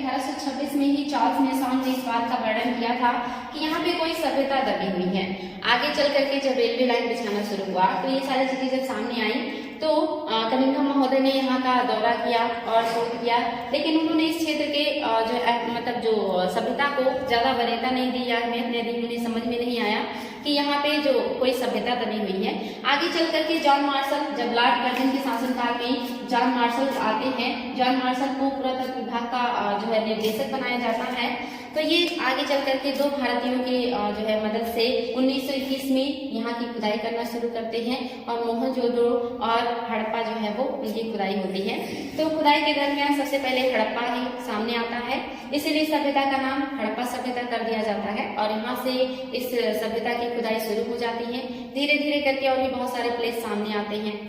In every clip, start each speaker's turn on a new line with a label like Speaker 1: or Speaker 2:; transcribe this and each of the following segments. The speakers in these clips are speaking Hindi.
Speaker 1: 1826 में ही चार्ल्स मेसॉन ने इस बात का वर्णन किया था कि यहाँ पे कोई सभ्यता दबी हुई है। आगे चल करके जब रेलवे लाइन बिछाना शुरू हुआ तो ये सारी चीजें जब सामने आई तो कनिंघम महोदय ने यहाँ का दौरा किया और शोध किया, लेकिन उन्होंने इस क्षेत्र के जो सभ्यता को ज्यादा वरीयता नहीं दी या अहमियत नहीं दी। उन्हें समझ में नहीं आया कि यहाँ पे जो कोई सभ्यता दबी हुई है। आगे चल करके जॉन मार्शल, जब लॉर्ड कर्जन के शासनकाल में जॉन मार्शल आते हैं, जॉन मार्शल को पुरातत्व विभाग का निर्देशक बनाया जाता है। तो ये आगे चल करके दो भारतीयों के मदद से 1921 में यहाँ की खुदाई करना शुरू करते हैं और मोहनजोदड़ो और हड़प्पा जो है वो उनकी खुदाई होती है। तो खुदाई के दरमियान सबसे पहले हड़प्पा ही सामने आता है, इसीलिए सभ्यता का नाम हड़प्पा सभ्यता कर दिया जाता है और यहाँ से इस सभ्यता की खुदाई शुरू हो जाती है। धीरे धीरे करके और भी बहुत सारे प्लेस सामने आते हैं।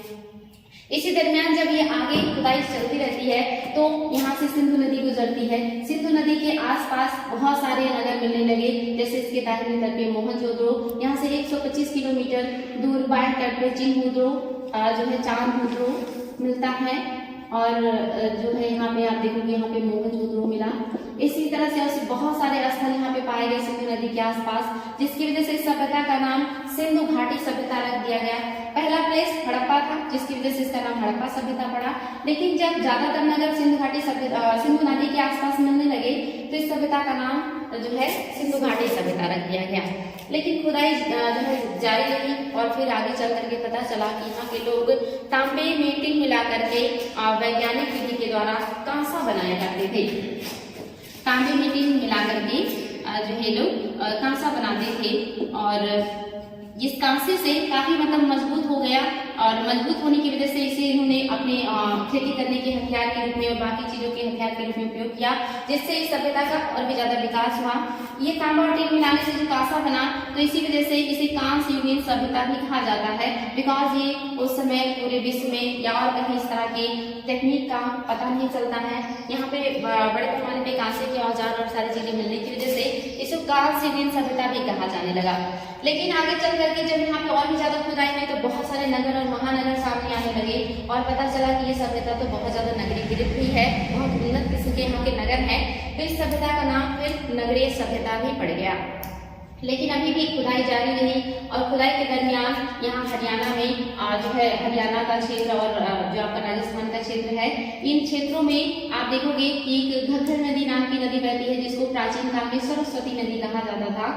Speaker 1: इसी दरमियान जब ये आगे खुदाई चलती रहती है तो यहाँ से सिंधु नदी गुजरती है। सिंधु नदी के आसपास बहुत सारे नगर मिलने लगे, जैसे इसके दाहिने तट पे मोहनजोदड़ो, यहाँ से 125 किलोमीटर दूर बाएं तट पे चिन्मुद्रो चांदमुद्रो मिलता है और जो है यहाँ पे आप देखोगे यहाँ पे मोहनजोदड़ो मिला। इसी तरह से बहुत सारे स्थल यहाँ पे पाए गए सिंधु नदी के आसपास, जिसकी वजह से इस सभ्यता का नाम सिंधु घाटी सभ्यता रख दिया गया। पहला प्लेस हड़प्पा था, जिसकी वजह से इसका नाम हड़प्पा सभ्यता पड़ा। लेकिन जब ज्यादातर नगर सिंधु नदी के आसपास मिलने लगे तो इस सभ्यता का नाम जो है सिंधु घाटी सभ्यता रख दिया गया। लेकिन खुदाई जारी रही और फिर आगे चल करके पता चला कि यहाँ के लोग तांबे में टिन मिला करके वैज्ञानिक विधि के द्वारा कांसा बनाया करते थे। तांबे में टिन मिला करके जो है लोग कांसा बनाते थे और इस कांसे से काफी मजबूत हो गया और मजबूत होने की वजह से इसे इन्होंने अपने खेती करने के हथियार के रूप में और बाकी चीजों के हथियार के रूप में उपयोग किया, जिससे इस सभ्यता का और भी ज्यादा विकास हुआ। ये तांबा और टिन मिलाने से जो कांसा बना तो इसी वजह से इसे कांस्य युगीन सभ्यता भी कहा जाता है, बिकॉज ये उस समय पूरे विश्व में या और कहीं इस तरह के टेक्निक का पता नहीं चलता है। यहाँ पे बड़े पैमाने पे कांसे के औजार और सारी चीजें मिलने की वजह से इसे कांस्य युगीन सभ्यता भी कहा जाने लगा। लेकिन आगे चल करके जब यहाँ पे और भी ज्यादा खुदाई हुई तो बहुत सारे नगर और महानगर सामने आने लगे और पता चला कि ये सभ्यता तो बहुत ज्यादा नगरीकृत भी है, बहुत उन्नत किस्म के यहाँ के नगर हैं। तो इस सभ्यता का नाम फिर नगरीय सभ्यता भी पड़ गया। लेकिन अभी भी खुदाई जारी रही और खुदाई के दरमियान यहाँ हरियाणा में हरियाणा का क्षेत्र और जो आपका राजस्थान का क्षेत्र है, इन क्षेत्रों में आप देखोगे कि एक घग्गर नदी नाम की नदी बहती है, जिसको प्राचीन काल में सरस्वती नदी कहा जाता था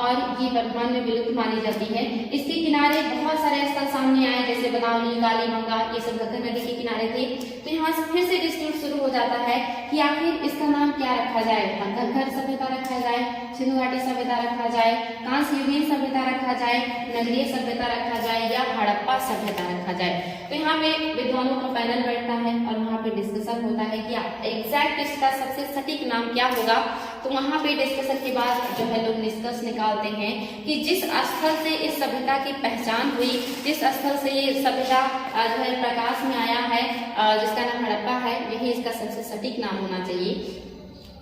Speaker 1: और ये वर्तमान में विलुप्त मानी जाती है। इसके किनारे बहुत सारे स्थल सामने आए, जैसे बनावली, कालीबंगा, ये सब घग्गर नदी के किनारे थे। तो यहाँ से फिर से डिस्प्यूट शुरू हो जाता है कि आखिर इसका नाम क्या रखा जाए, घग्गर सभ्यता रखा जाए, सिंधु घाटी सभ्यता रखा जाए, कांस्य युगीन सभ्यता रखा जाए, नगरीय सभ्यता रखा जाए या हड़प्पा सभ्यता रखा जाए। तो यहाँ पे विद्वानों का पैनल बैठता है और वहाँ पे डिस्कशन होता है कि एग्जैक्ट इसका सबसे सटीक नाम क्या होगा। तो वहाँ पे डिस्कशन के बाद जो है लोग निष्कर्ष निकालते हैं कि जिस स्थल से इस सभ्यता की पहचान हुई, जिस स्थल से ये सभ्यता जो है प्रकाश में आया है, जिसका नाम हड़प्पा है, यही इसका सबसे सटीक नाम होना चाहिए।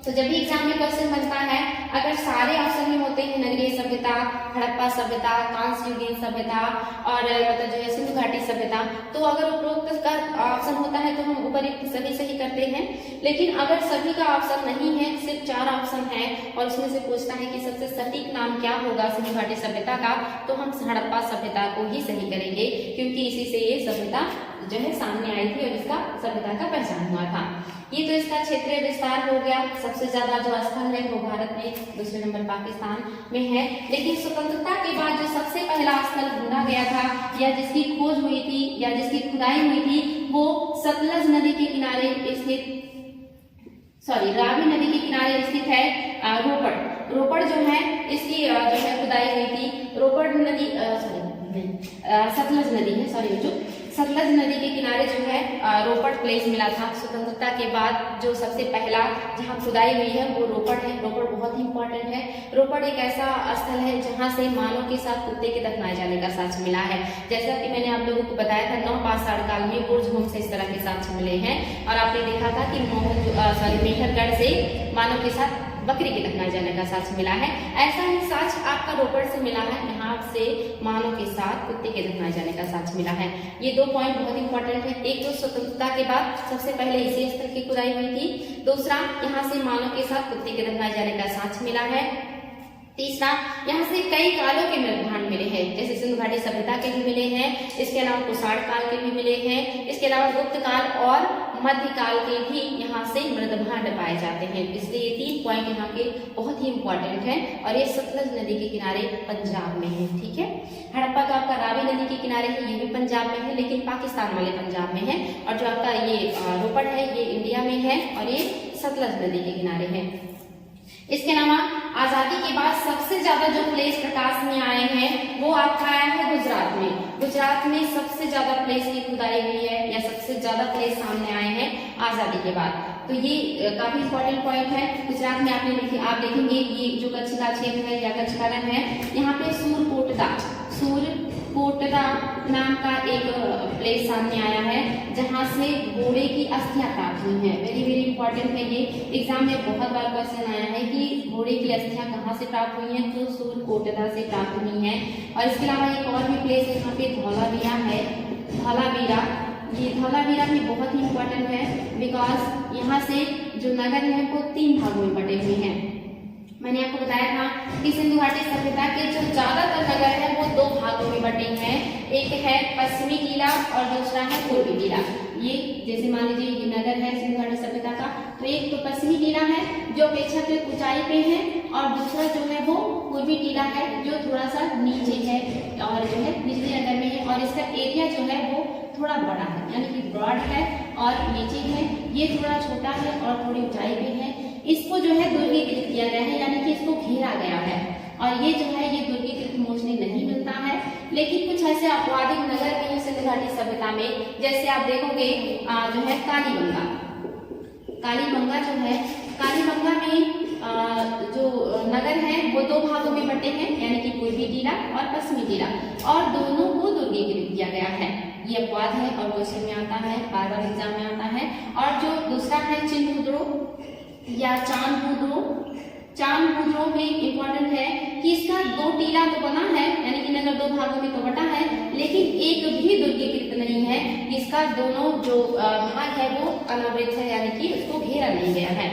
Speaker 1: तो जब भी एग्जाम में क्वेश्चन बनता है, अगर सारे ऑप्शन में होते हैं नगरीय सभ्यता, हड़प्पा सभ्यता, कांस्य युगीन सभ्यता और जो है सिंधु घाटी सभ्यता, तो अगर उपरोक्त का ऑप्शन होता है तो हम ऊपर सभी सही करते हैं। लेकिन अगर सभी का ऑप्शन नहीं है, सिर्फ 4 ऑप्शन है और उसमें से पूछता है कि सबसे सटीक नाम क्या होगा सिंधु घाटी सभ्यता का, तो हम हड़प्पा सभ्यता को ही सही करेंगे, क्योंकि इसी से ये सभ्यता जो है सामने आई थी और इसका सभ्यता का पहचान हुआ था। ये तो इसका क्षेत्रीय विस्तार हो गया। सबसे ज्यादा जो स्थल है वो भारत में, दूसरे नंबर पाकिस्तान में है। लेकिन स्वतंत्रता के बाद जो सबसे पहला स्थल ढूंढा गया था या जिसकी खोज हुई थी या जिसकी खुदाई हुई थी, वो सतलज नदी के किनारे रावी नदी के किनारे स्थित है रोपड़ जो है, इसकी जो है खुदाई हुई थी। रोपड़ नदी सतलज नदी है, सतलज नदी के किनारे जो है रोपड़ प्लेस मिला था। स्वतंत्रता के बाद जो सबसे पहला जहां खुदाई हुई है वो रोपड़ है। रोपड़ बहुत ही इंपॉर्टेंट है। रोपड़ एक ऐसा स्थल है जहां से मानव के साथ कुत्ते के दफनाए जाने का साक्ष्य मिला है। जैसा कि मैंने आप लोगों को बताया था, नवपाषाण काल में बुर्जहोम से इस तरह के साक्ष्य मिले हैं और आपने देखा था कि मेहरगढ़ से मानव के साथ बकरी के दफनाए जाने का साक्ष्य मिला है। ऐसा ही साक्ष्य आपका रोपड़ से मिला है, यहाँ से मानव के साथ कुत्ते के दफनाए जाने का साक्ष्य मिला है। ये 2 पॉइंट बहुत इंपॉर्टेंट है। एक तो स्वतंत्रता के बाद सबसे पहले इसी स्थल की खुदाई हुई थी, दूसरा यहाँ से मानव के साथ कुत्ते के दफनाए जाने का साक्ष्य मिला है, तीसरा यहाँ से कई कालों के मृदभांड मिले हैं, जैसे सिंधु घाटी सभ्यता के भी मिले हैं, इसके अलावा कुषाण काल के भी मिले हैं, इसके अलावा गुप्त काल और मध्यकाल के भी यहाँ से मृदभांड पाए जाते हैं। इसलिए ये 3 पॉइंट यहाँ के बहुत ही इंपॉर्टेंट हैं और ये सतलज नदी के किनारे पंजाब में है। ठीक है, हड़प्पा तो आपका रावी नदी के किनारे है, ये भी पंजाब में है, लेकिन पाकिस्तान वाले पंजाब में है, और जो आपका ये रोपड़ है ये इंडिया में है और ये सतलज नदी के किनारे है। इसके अलावा आजादी के बाद सबसे ज्यादा जो प्लेस प्रकाश में आए हैं वो आपका आया है गुजरात में। गुजरात में सबसे ज्यादा प्लेस की खुदाई हुई है या सबसे ज्यादा प्लेस सामने आए हैं आजादी के बाद, तो ये काफी इंपॉर्टेंट पॉइंट है। गुजरात में आप देखेंगे ये जो कच्छ का क्षेत्र है या कच्छ का रण है, यहाँ पे सूरकोटदा नाम का एक प्लेस सामने आया है जहां से घोड़े की अस्थियां प्राप्त हुई हैं। वेरी वेरी इंपॉर्टेंट है ये, एग्जाम में बहुत बार क्वेश्चन आया है कि घोड़े की अस्थियां कहाँ से प्राप्त हुई हैं, तो सूरकोटदा से प्राप्त हुई हैं। और इसके अलावा एक और भी प्लेस यहाँ पे धौलावीरा है, धौलावीरा, ये धौलावीरा भी बहुत ही इंपॉर्टेंट है बिकॉज यहाँ से जो नगर है वो 3 भागों में बटे हुए हैं। मैंने आपको बताया था कि सिंधु घाटी सभ्यता के जो ज्यादातर नगर है वो 2 भागों में बटे हैं, एक है पश्चिमी टीला और दूसरा है पूर्वी टीला। ये जैसे मान लीजिए ये नगर है सिंधु घाटी सभ्यता का, तो एक तो पश्चिमी टीला है जो अपेक्षाकृत ऊंचाई पे है, और दूसरा जो है वो पूर्वी टीला है जो थोड़ा सा नीचे है और जो है निचले नगर में है, और इसका एरिया जो है वो थोड़ा बड़ा है, यानी कि ब्रॉड है और नीचे है, ये थोड़ा छोटा है और थोड़ी ऊंचाई पे है। इसको जो है दुर्गीकृत किया गया है, यानी कि इसको घेरा गया है, और ये जो है ये दुर्गीकृत मोस्टली नहीं मिलता है, लेकिन कुछ ऐसे आपवादिक नगर भी हैं सिंधु घाटी सभ्यता में, जैसे आप देखोगे जो है कालीबंगा जो है, कालीबंगा में जो नगर है वो 2 भागों में बटे हैं, यानी कि पूर्वी टीला और पश्चिमी टीला, और दोनों को दुर्गीकृत किया गया है। ये अपवाद है और क्वेश्चन में आता है, बार बार एग्जाम में आता है। और जो दूसरा है चिन्ह या चांद बुद्रो में इम्पोर्टेंट है कि इसका 2 टीला तो बना है, यानी कि नगर 2 भागों में तो बटा है, लेकिन एक भी दुर्गीकृत नहीं है, इसका दोनों जो भाग है वो अनावृत है, यानी कि उसको घेरा नहीं गया है।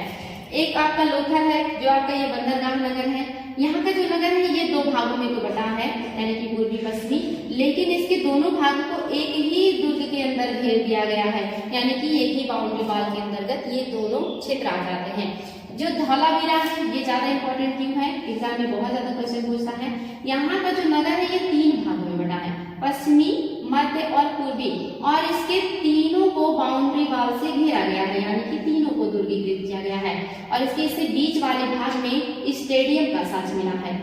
Speaker 1: एक आपका लोथल है जो आपका ये बंदरगाह नगर है, यहाँ का जो नगर है ये 2 भागों में तो बटा है, यानी कि पूर्वी पश्चिमी, लेकिन इसके दोनों भाग को एक ही दुर्ग के अंदर घेर दिया गया है, यानी कि एक ही बाउंड्री वॉल के अंतर्गत ये दोनों क्षेत्र आ जाते हैं। जो धौलावीरा है ये ज्यादा इंपॉर्टेंट क्यों है, एग्जाम में बहुत ज्यादा क्वेश्चन पूछता है। यहाँ का जो नगर है ये 3 भागों में बटा है, पश्चिमी, मध्य और पूर्वी, और इसके तीनों को बाउंड्री वॉल से घेरा गया है, यानी कि तीनों को दुर्गीकृत किया गया है। और इसके बीच वाले भाग में स्टेडियम का साक्ष्य मिला है,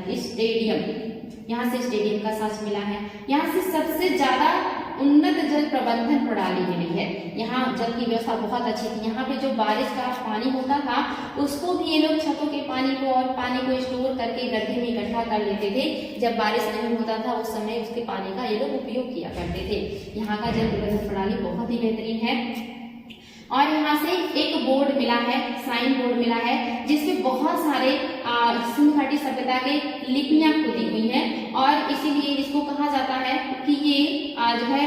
Speaker 1: यहाँ से स्टेडियम का साक्ष्य मिला है। यहाँ से सबसे ज्यादा उन्नत जल प्रबंधन प्रणाली मिली है, यहाँ जल की व्यवस्था बहुत अच्छी थी। यहाँ पे जो बारिश का पानी होता था उसको भी ये लोग छतों के पानी को और पानी को स्टोर करके गड्ढे में इकट्ठा कर लेते थे, जब बारिश नहीं होता था उस समय उसके पानी का ये लोग उपयोग किया करते थे। यहाँ का जल प्रबंधन प्रणाली बहुत ही बेहतरीन है। और यहाँ से एक बोर्ड मिला है, साइन बोर्ड मिला है, जिसमें बहुत सारे सिंधु घाटी सभ्यता के लिपियां खुदी हुई हैं, और इसीलिए इसको कहा जाता है कि ये जो है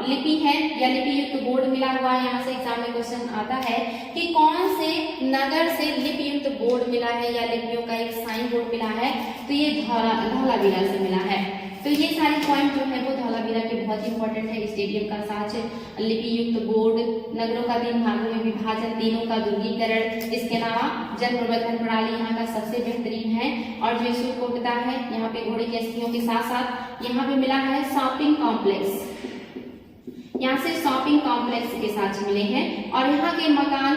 Speaker 1: लिपि है या लिपि युक्त बोर्ड मिला हुआ है। यहाँ से एग्जाम में क्वेश्चन आता है कि कौन से नगर से लिपि युक्त बोर्ड मिला है या लिपियों का एक साइन बोर्ड मिला है, तो ये धौलावीरा से मिला है। तो ये सारे पॉइंट जो है वो धौलावीरा के बहुत इंपॉर्टेंट है। स्टेडियम का साक्ष्य, लिपि युक्त बोर्ड, नगरों का 3 भागों में विभाजन, तीनों का दुर्गीकरण, इसके अलावा जल प्रबंधन प्रणाली यहाँ का सबसे बेहतरीन है। और जो सूरकोटदा है यहाँ पे घोड़े की अस्थियों के साथ साथ यहाँ पे मिला है शॉपिंग कॉम्प्लेक्स, यहाँ से शॉपिंग कॉम्प्लेक्स के साथ मिले हैं। और यहाँ के मकान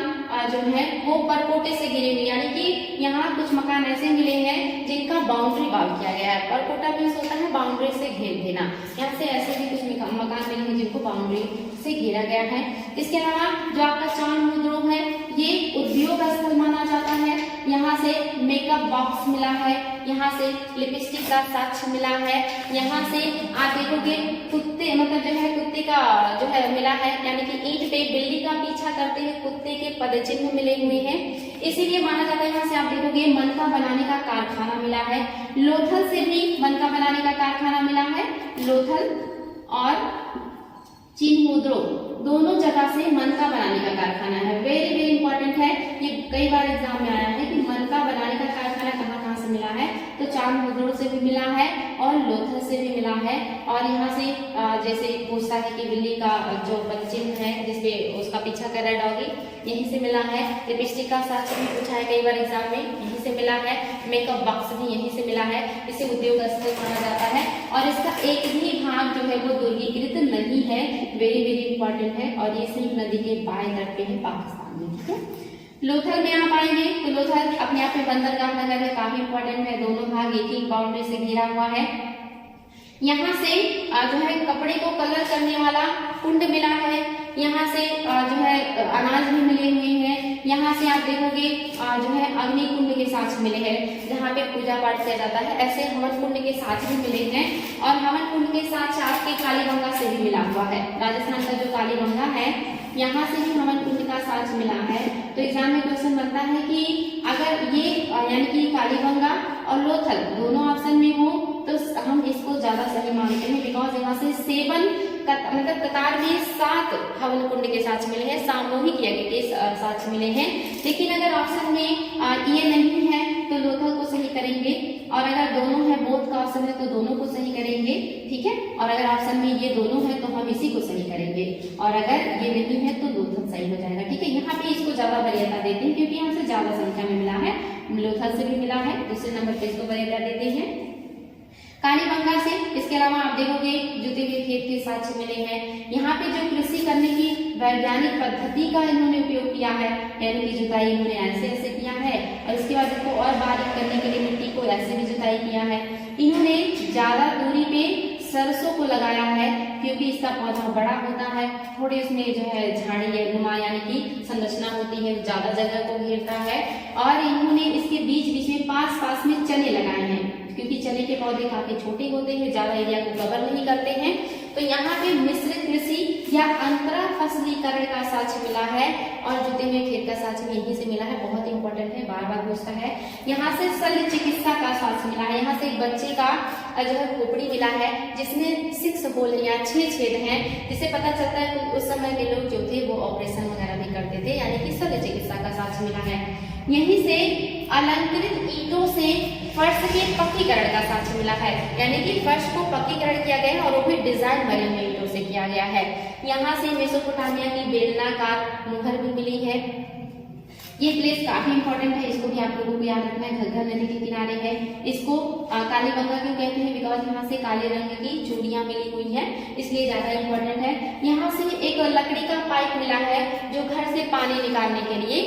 Speaker 1: जो है वो परकोटे से घिरे हुए, यानी कि यहाँ कुछ मकान ऐसे मिले हैं जिनका बाउंड्री वॉल किया गया है। परकोटा मीन्स होता है बाउंड्री से घेर देना, यहाँ से ऐसे भी कुछ मकान मिले हैं जिनको बाउंड्री से घेरा गया है। इसके अलावा जो आपका चांद मुद्रो है ये उद्योग स्थल माना जाता है। यहाँ से मेकअप बॉक्स मिला है, यहाँ से लिपस्टिक का साक्ष्य मिला है, यहाँ से आप देखोगे कुत्ते मतलब जो है कुत्ते का जो है मिला है, यानी कि ईंट पे बिल्ली का पीछा करते हुए कुत्ते के पदचिन्ह मिले हुए हैं, इसीलिए माना जाता है। यहाँ से आप देखोगे मनका बनाने का कारखाना मिला है। लोथल से भी मनका बनाने का कारखाना मिला है। लोथल और चिन्मुद्रो दोनों जगह से मनका बनाने का कारखाना है। वेरी वेरी इंपॉर्टेंट है, ये कई बार एग्जाम में आया है कि मनका बनाने का कारखाना कहाँ कहाँ से मिला है। तो चांदमुद्रो से भी मिला है और लोथल से भी मिला है। और यहाँ से जैसे पूछता है कि बिल्ली का जो पदचिन्ह है जिसपे उसका पीछा कर रहा है डॉगी, यहीं से मिला है। लिपस्टिक का साक्ष्य भी पूछा है कई बार एग्जाम में, यहीं से मिला है। मेकअप बॉक्स भी यहीं से मिला है। इसे उद्योग स्थल माना जाता है और इसका एक भी भाग जो है वो दुर्गीकृत नहीं है। वेरी वेरी इंपॉर्टेंट है और ये सिंध नदी के बाएं तट पे है पाकिस्तान में। ठीक है, लोथल में आप आएंगे तो लोथल अपने आप में बंदरगाह नगर है, काफी इंपॉर्टेंट है। दोनों भाग एक ही बाउंड्री से घिरा हुआ है। यहाँ से जो है कपड़े को कलर करने वाला कुंड मिला है। यहाँ से जो है अनाज भी मिले हुए हैं। यहाँ से आप देखोगे जो है अग्नि कुंड के साक्ष्य मिले हैं जहाँ पे पूजा पाठ किया जाता है। ऐसे हवन कुंड के साक्ष्य भी मिले हैं और हवन कुंड के साथ आपके कालीबंगा से भी मिला हुआ है। राजस्थान का जो कालीबंगा है यहाँ से भी हवन कुंड का साक्ष्य मिला है। तो एग्जाम में क्वेश्चन बनता है कि अगर ये यानी कि कालीबंगा और लोथल दोनों ऑप्शन में हो तो हम इसको ज्यादा सही मानते हैं, बिकॉज यहाँ से सेवन मतलब कतार में 7 हवन कुंड के साक्ष्य मिले हैं, सामूहिक यज्ञ के साक्ष्य मिले हैं। लेकिन अगर ऑप्शन में ये नहीं है तो लोथल को सही करेंगे और अगर दोनों है बोथ का ऑप्शन है तो दोनों को सही करेंगे। ठीक है, और अगर ऑप्शन में ये दोनों है तो हम इसी को सही करेंगे और अगर ये नहीं है तो लोथल सही हो जाएगा। ठीक है, यहाँ पे इसको ज्यादा वरीयता देते हैं क्योंकि यहाँ से ज्यादा संख्या में मिला है। लोथल से भी मिला है, दूसरे नंबर पे इसको वरीयता देते हैं कालीबंगा से। इसके अलावा आप देखोगे जुते हुए खेत के साक्ष्य मिले हैं। यहाँ पे जो कृषि करने की वैज्ञानिक पद्धति का इन्होंने उपयोग किया है, यानी कि जुताई इन्होंने ऐसे ऐसे किया है और इसके बाद इसको और बारीक करने के लिए मिट्टी को ऐसे भी जुताई किया है। इन्होंने ज्यादा दूरी पे सरसों को लगाया है क्योंकि इसका पौधा बड़ा होता है, थोड़े इसमें जो है झाड़ी नुमा यानी कि संरचना होती है, ज्यादा जगह को घेरता है। और इन्होंने इसके बीच बीच में पास पास में चने लगाए हैं क्योंकि चने के पौधे काफी छोटे होते हैं, ज्यादा एरिया को कवर नहीं करते हैं। तो यहाँ पे मिश्रित कृषि या अंतरा फसलीकरण का साक्ष्य मिला है और जुते हुए खेत का साक्ष्य भी यहीं से मिला है। बहुत इंपॉर्टेंट है, बार बार पूछता है। यहाँ से शल्य चिकित्सा का साक्ष्य मिला है। यहाँ से एक बच्चे का जो है खोपड़ी मिला है जिसमें 6 होल या 6 छेद हैं, जिससे पता चलता है कि उस समय के लोग जो थे वो ऑपरेशन वगैरह भी करते थे, यानी कि शल्य चिकित्सा का साक्ष्य मिला है। यहीं से अलंकृत ईंटों से फर्श के पक्कीकरण का साक्ष्य मिला है, यानी कि फर्श को पक्कीकरण किया गया है और वो भी डिजाइन बने हुए ईंटों से किया गया है। यहाँ से मेसोपोटामिया की बेलनाकार मुहर भी मिली है। ये प्लेस काफी इंपॉर्टेंट है, इसको भी आप लोगों को याद रखना है। घग्गर नदी के किनारे है। इसको कालीबंगा क्यों कहते हैं, बिकॉज यहाँ से काले रंग की चूड़ियां मिली हुई है, इसलिए ज्यादा इंपॉर्टेंट है। यहाँ से एक लकड़ी का पाइप मिला है जो घर से पानी निकालने के लिए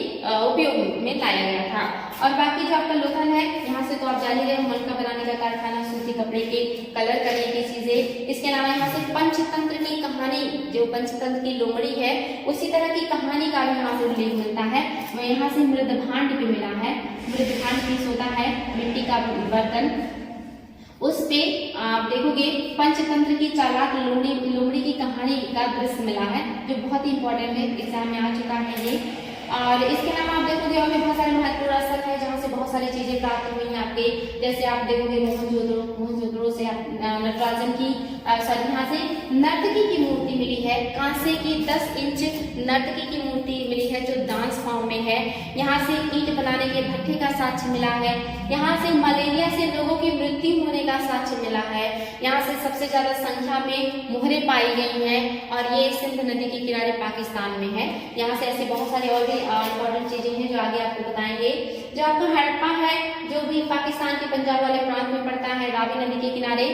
Speaker 1: उपयोग में लाया गया था। और बाकी जो आपका लोथल है, यहाँ से तो आप जान ही रहे हो, मनका बनाने का कारखाना, सूती कपड़े के कलर करने की चीजें। इसके अलावा यहाँ से पंचतंत्र की कहानी, जो पंचतंत्र की लोमड़ी है, उसी तरह की कहानी का भी यहाँ से उल्लेख मिलता है। यहाँ से मृदभांड भी मिला है। मृदभांड पीस होता है मिट्टी का बर्तन, उस पे आप देखोगे पंचतंत्र की चालाक लोमड़ी की कहानी का दृश्य मिला है जो बहुत ही इंपॉर्टेंट है, एग्जाम में आ चुका है ये। और इसके अलावा आप देखोगे और भी बहुत सारे महत्वपूर्ण स्थल है जहाँ से बहुत सारी चीजें प्राप्त हुई हैं आपके, जैसे आप देखोगे मोहनजोदड़ो से नटराजन की यहाँ से नर्तकी की मूर्ति मिली है, कांसे की 10 इंच नर्तकी की मूर्ति मिली है जो डांस फॉर्म में है। यहाँ से ईंट बनाने के भट्ठे का साक्ष्य मिला है। यहाँ से मलेरिया से लोगों की मृत्यु होने का साक्ष्य मिला है। यहाँ से सबसे ज्यादा संख्या में मुहरें पाई गई हैं और ये सिंध नदी के किनारे पाकिस्तान में है। यहाँ से ऐसे बहुत सारे और भी इंपॉर्टेंट चीजें हैं जो आगे आपको बताएंगे। जो आपका हड़प्पा है जो भी पाकिस्तान के पंजाब वाले प्रांत में पड़ता है, रावी नदी के किनारे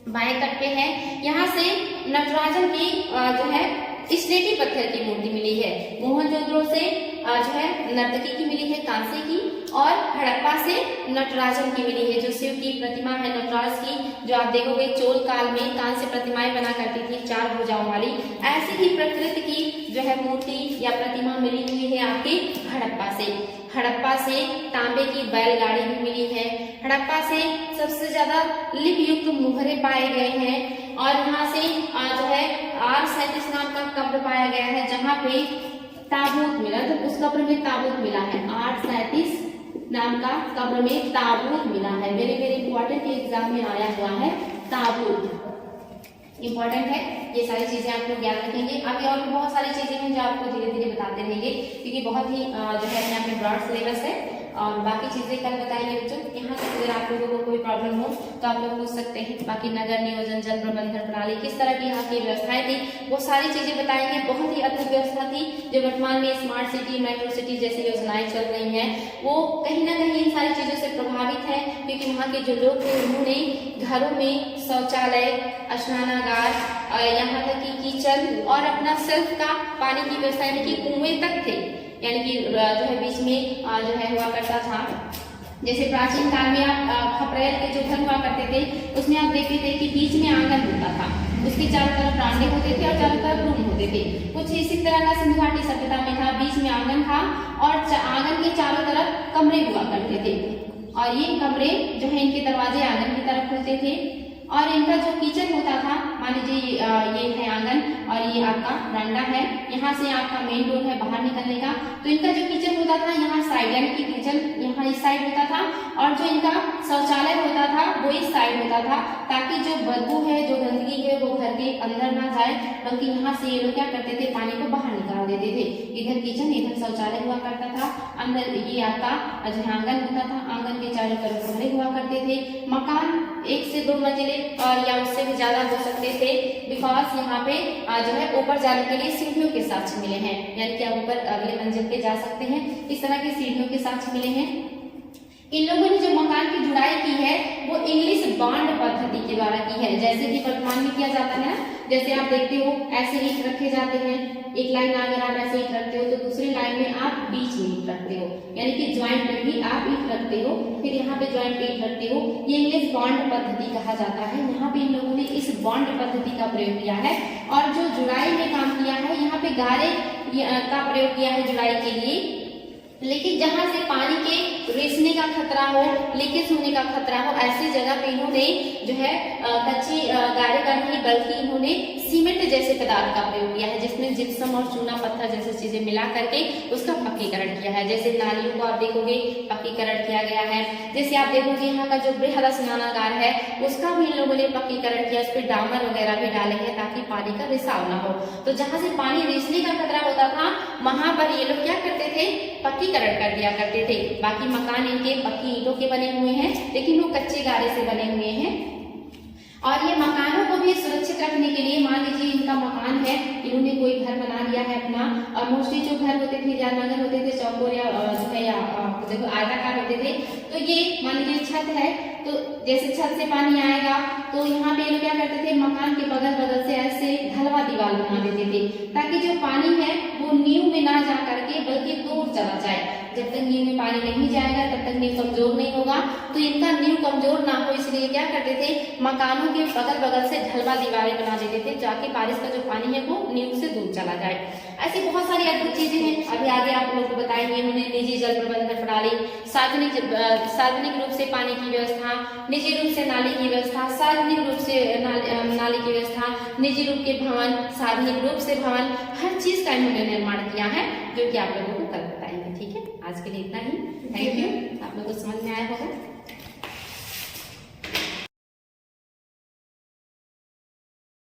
Speaker 1: बाएं तट पे है। यहाँ से नटराजन की जो है स्लेटी पत्थर की मूर्ति मिली है। मोहनजोदड़ो से जो है नर्तकी की मिली है कांसे की, और हड़प्पा से नटराजन की मिली है जो शिव की प्रतिमा है नटराज की, जो आप देखोगे चोल काल में कांस्य प्रतिमाएं बना करती थी 4 भुजाओं वाली। ऐसी ही प्रकृति की जो है मूर्ति या प्रतिमा मिली हुई है आपके हड़प्पा से। हड़प्पा से तांबे की बैलगाड़ी भी मिली है। हड़प्पा से सबसे ज्यादा लिप युक्त मुहरे पाए गए हैं और यहाँ से जो है R37 नाम का कब्र पाया गया है जहाँ पे ताबूत मिला, तो उस कब्र में ताबूत मिला है। 837 नाम का कब्र में ताबूत मिला है। वेरी वेरी इंपॉर्टेंट, एग्जाम में आया हुआ है ताबूत, इंपॉर्टेंट है। ये सारी चीजें आप लोग याद रखेंगे। आगे और भी बहुत सारी चीजें हैं जो आपको धीरे धीरे बताते रहेंगे, क्योंकि बहुत ही जो है अपने आप में ब्रॉड सिलेबस है, और बाकी चीजें कल बताएंगे बच्चों। यहाँ तक अगर आप लोगों को कोई प्रॉब्लम हो तो आप लोग पूछ सकते हैं। बाकी नगर नियोजन, जल प्रबंधन प्रणाली, किस तरह की यहाँ की व्यवस्थाएं थी, वो सारी चीजें बताएंगे। बहुत ही अद्भुत व्यवस्था थी जो वर्तमान में स्मार्ट सिटी, मेट्रो सिटी जैसी योजनाएं चल रही हैं, वो कहीं ना कहीं इन सारी चीजों से प्रभावित है, क्योंकि वहाँ के जो लोग थे उन्होंने घरों में शौचालय, स्नानागार, यहाँ तक कि किचन और अपना सेल्फ का पानी की व्यवस्था यानी कि कुएं तक थे, यानी कि जो है बीच में जो है हुआ करता था। जैसे प्राचीन काल में आप खपरेल के जो घर हुआ करते थे उसमें आप देखते थे कि बीच में आंगन होता था, उसके चारों तरफ बरामदे होते थे और चारों तरफ रूम होते थे। कुछ इसी तरह का सिंधु घाटी सभ्यता में था, बीच में आंगन था और आंगन के चारों तरफ कमरे हुआ करते थे, और ये कमरे जो है इनके दरवाजे आंगन की तरफ खुलते थे। और इनका जो किचन होता था, मान लीजिए ये है आंगन और ये आपका बरामदा है, यहाँ से आपका मेन डोर है बाहर निकलने का। तो इनका जो किचन होता था यहाँ साइड, यानी कि किचन यहाँ इस साइड होता था, और जो इनका शौचालय होता था वो इस साइड होता था, ताकि जो बदबू है, जो गंदगी है वो घर के अंदर ना जाए, बल्कि यहाँ से ये लोग क्या करते थे, पानी को बाहर निकाल देते थे। इधर किचन, इधर शौचालय हुआ करता था, अंदर ये आपका जो आंगन होता था, आंगन के चारों तरफ कमरे हुआ करते थे। मकान 1 से 2 मंजिले और या उससे भी ज्यादा हो सकते थे, बिकॉज यहाँ पे जो है ऊपर जाने के लिए सीढ़ियों के साक्ष्य मिले हैं, यानी कि आप ऊपर अगले मंजिल पे जा सकते हैं, इस तरह की सीढ़ियों के साक्ष्य मिले हैं। इन लोगों ने जो मकान की जुड़ाई की है वो इंग्लिश बॉन्ड पद्धति के द्वारा की है, जैसे कि वर्तमान में किया जाता है ना। जैसे आप देखते हो ऐसे ईंट रखे जाते हैं, एक लाइन में अगर आप ऐसे ईंट रखते हो तो दूसरी लाइन में आप बीच में ईंट रखते हो, यानी कि ज्वाइंट में भी आप ईंट रखते हो, फिर यहाँ पे ज्वाइंट पे ईंट रखते हो। ये इंग्लिश बॉन्ड पद्धति कहा जाता है। यहाँ पे इन लोगों ने इस बॉन्ड पद्धति का प्रयोग किया है, और जो जुड़ाई में काम किया है, यहाँ पे गारे का प्रयोग किया है जुड़ाई के लिए। लेकिन जहां से पानी के रिसने का खतरा हो, लीकेज होने का खतरा हो, ऐसी जगह पे इन्होंने जो है कच्ची गारे का नहीं बल्कि इन्होंने सीमेंट जैसे पदार्थ का प्रयोग किया है, जिसमें जिप्सम और चूना पत्थर जैसी चीजें मिला करके उसका पक्कीकरण किया है। जैसे नालियों को आप देखोगे पक्कीकरण किया गया है, जैसे आप देखोगे यहाँ का जो बृहद स्नानागार है उसका भी इन लोगों ने पक्कीकरण किया, उस पर डामर वगैरह भी डाले हैं ताकि पानी का रिसाव ना हो। तो जहां से पानी रिसने का खतरा होता था वहां पर ये लोग क्या करते थे, पक्कीकरण कर दिया करते थे। बाकी मकान इनके पक्की ईंटों के बने हुए हैं, लेकिन वो कच्चे गारे से बने हुए हैं। और ये मकानों को भी सुरक्षित रखने के लिए, मान लीजिए इनका मकान है, इन्होंने कोई घर बना लिया है अपना, और मोस्टली जो घर होते थे या नगर होते थे चौकोर या जो है या देखो आयताकार होते थे, तो ये मान लीजिए छत है, तो जैसे छत से पानी आएगा तो यहाँ पे लोग क्या करते थे, मकान के बगल बगल से ऐसे ढलवा दीवार बना देते थे, ताकि जो पानी है वो नींव में ना जा करके बल्कि दूर चला जाए। जब तक नींव में पानी नहीं जाएगा तब तक नींव कमजोर नहीं होगा, तो इनका नींव कमजोर ना हो इसलिए क्या करते थे, मकानों के बगल बगल से ढलवा दीवारें बना देते थे, जाके बारिश का जो पानी है वो नींव से दूर चला जाए। ऐसी बहुत सारी अद्भुत चीजें हैं, अभी आगे आप लोग को बताएंगे। उन्होंने निजी जल प्रबंधन प्रणाली, सार्वजनिक रूप से पानी की व्यवस्था, निजी रूप से नाली की व्यवस्था, सार्वजनिक रूप से नाली की व्यवस्था, निजी रूप के भवन, सार्वजनिक रूप से भवन, हर चीज का इन्होंने निर्माण किया है, जो कि आप लोगों को कल बताएंगे। ठीक है, आज के लिए इतना ही। Thank you. आप लोगों को समझ में आया होगा।